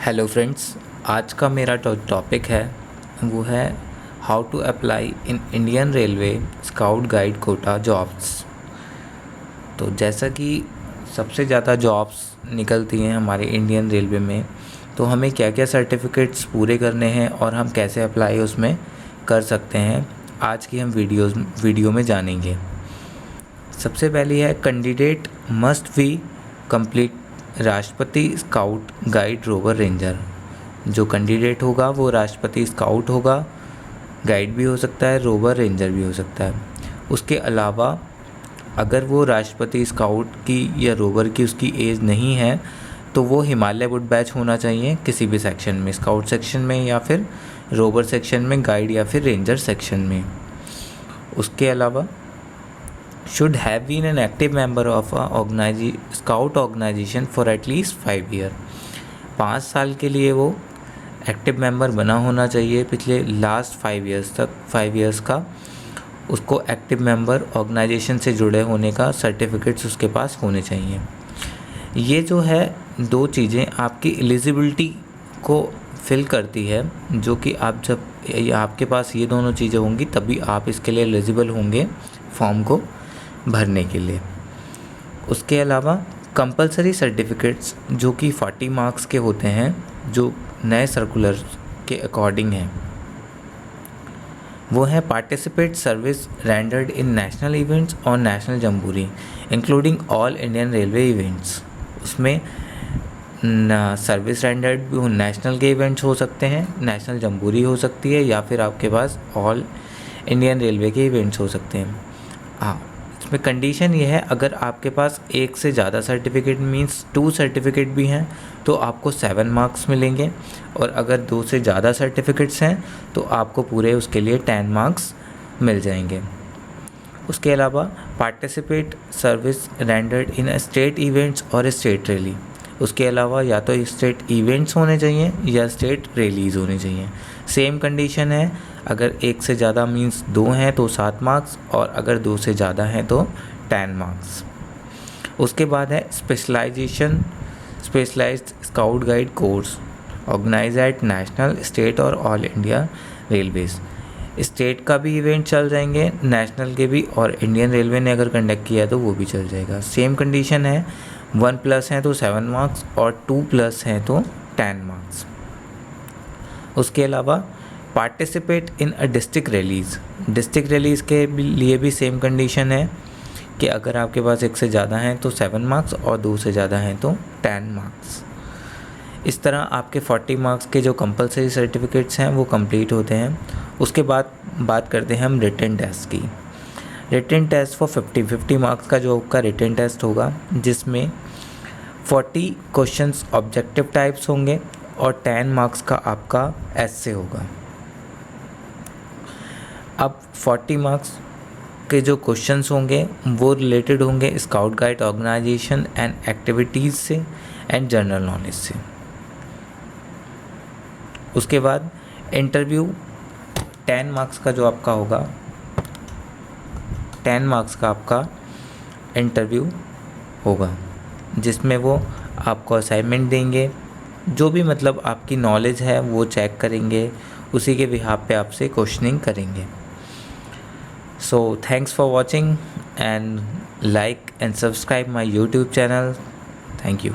Hello friends, आज का मेरा टॉपिक है वो है how to apply in Indian railway scout guide quota jobs. तो जैसा कि सबसे ज़्यादा जॉब्स निकलती हैं हमारे इंडियन रेलवे में, तो हमें क्या क्या सर्टिफिकेट्स पूरे करने हैं और हम कैसे अप्लाई उसमें कर सकते हैं, आज की हम वीडियो में जानेंगे। सबसे पहली है कैंडिडेट मस्ट बी कंप्लीट राष्ट्रपति स्काउट गाइड रोवर रेंजर। जो कैंडिडेट होगा वो राष्ट्रपति स्काउट होगा, गाइड भी हो सकता है, रोवर रेंजर भी हो सकता है। उसके अलावा अगर वो राष्ट्रपति स्काउट की या रोवर की उसकी एज नहीं है तो वो हिमालय वुड बैच होना चाहिए किसी भी सेक्शन में, स्काउट सेक्शन में या फिर रोवर सेक्शन में, गाइड या फिर रेंजर सेक्शन में। उसके अलावा should have been an active member of a scout organization for at least 5 years। 5 साल के लिए वो एक्टिव मेंबर बना होना चाहिए पिछले लास्ट 5 इयर्स तक। 5 इयर्स का उसको एक्टिव मेंबर ऑर्गेनाइजेशन से जुड़े होने का सर्टिफिकेट्स उसके पास होने चाहिए। ये जो है दो चीज़ें आपकी एलिजिबिलिटी को फिल करती है, जो कि आप जब आपके पास ये दोनों चीज़ें होंगी तभी आप इसके लिए एलिजिबल होंगे फॉर्म को भरने के लिए। उसके अलावा कंपलसरी सर्टिफिकेट्स जो कि 40 मार्क्स के होते हैं, जो नए सर्कुलर के अकॉर्डिंग हैं, वो है participate service rendered in national events और national jamboree including all Indian railway events. उसमें सर्विस रेंडर्ड भी नेशनल के इवेंट्स हो सकते हैं, नेशनल जम्बूरी हो सकती है, या फिर आपके पास ऑल इंडियन रेलवे के इवेंट्स हो सकते हैं। हाँ, इसमें कंडीशन ये है, अगर आपके पास एक से ज़्यादा सर्टिफिकेट मींस 2 सर्टिफिकेट भी हैं तो आपको 7 मार्क्स मिलेंगे, और अगर 2 से ज़्यादा सर्टिफिकेट्स हैं तो आपको पूरे उसके लिए 10 मार्क्स मिल जाएंगे। उसके अलावा पार्टिसिपेट सर्विस रेंडर्ड इन स्टेट इवेंट्स और स्टेट रैली। उसके अलावा या तो स्टेट इवेंट्स होने चाहिए या स्टेट रैलीज़ होने चाहिए। सेम कंडीशन है, अगर एक से ज़्यादा मींस 2 हैं तो 7 मार्क्स, और अगर 2 से ज़्यादा हैं तो 10 मार्क्स। उसके बाद है specialised scout guide course organise at national, state और ऑल इंडिया रेलवेज। स्टेट का भी इवेंट चल जाएंगे, नेशनल के भी, और इंडियन रेलवे ने अगर कंडक्ट किया तो वो भी चल जाएगा। सेम कंडीशन है, 1+ हैं तो 7 मार्क्स और 2+ हैं तो 10 मार्क्स। उसके अलावा participate in a district rallies के लिए भी सेम कंडीशन है कि अगर आपके पास 1 से ज़्यादा हैं तो 7 मार्क्स और 2 से ज़्यादा हैं तो 10 मार्क्स। इस तरह आपके 40 मार्क्स के जो कंपलसरी सर्टिफिकेट्स हैं वो कंप्लीट होते हैं। उसके बाद बात करते हैं हम रिटन टेस्ट की। रिटन टेस्ट फॉर 50 मार्क्स का जो आपका रिटन टेस्ट होगा, जिसमें 40 क्वेश्चंस ऑब्जेक्टिव टाइप्स होंगे और 10 मार्क्स का आपका एस्से होगा। अब 40 मार्क्स के जो क्वेश्चंस होंगे वो रिलेटेड होंगे scout guide organisation and activities से एंड जनरल नॉलेज से। उसके बाद इंटरव्यू 10 मार्क्स का जो आपका होगा, 10 मार्क्स का आपका इंटरव्यू होगा, जिसमें वो आपको असाइनमेंट देंगे, जो भी मतलब आपकी नॉलेज है वो चेक करेंगे, उसी के बिहाफ पे आपसे क्वेश्चनिंग करेंगे। So thanks for watching and like and subscribe my YouTube channel. Thank you.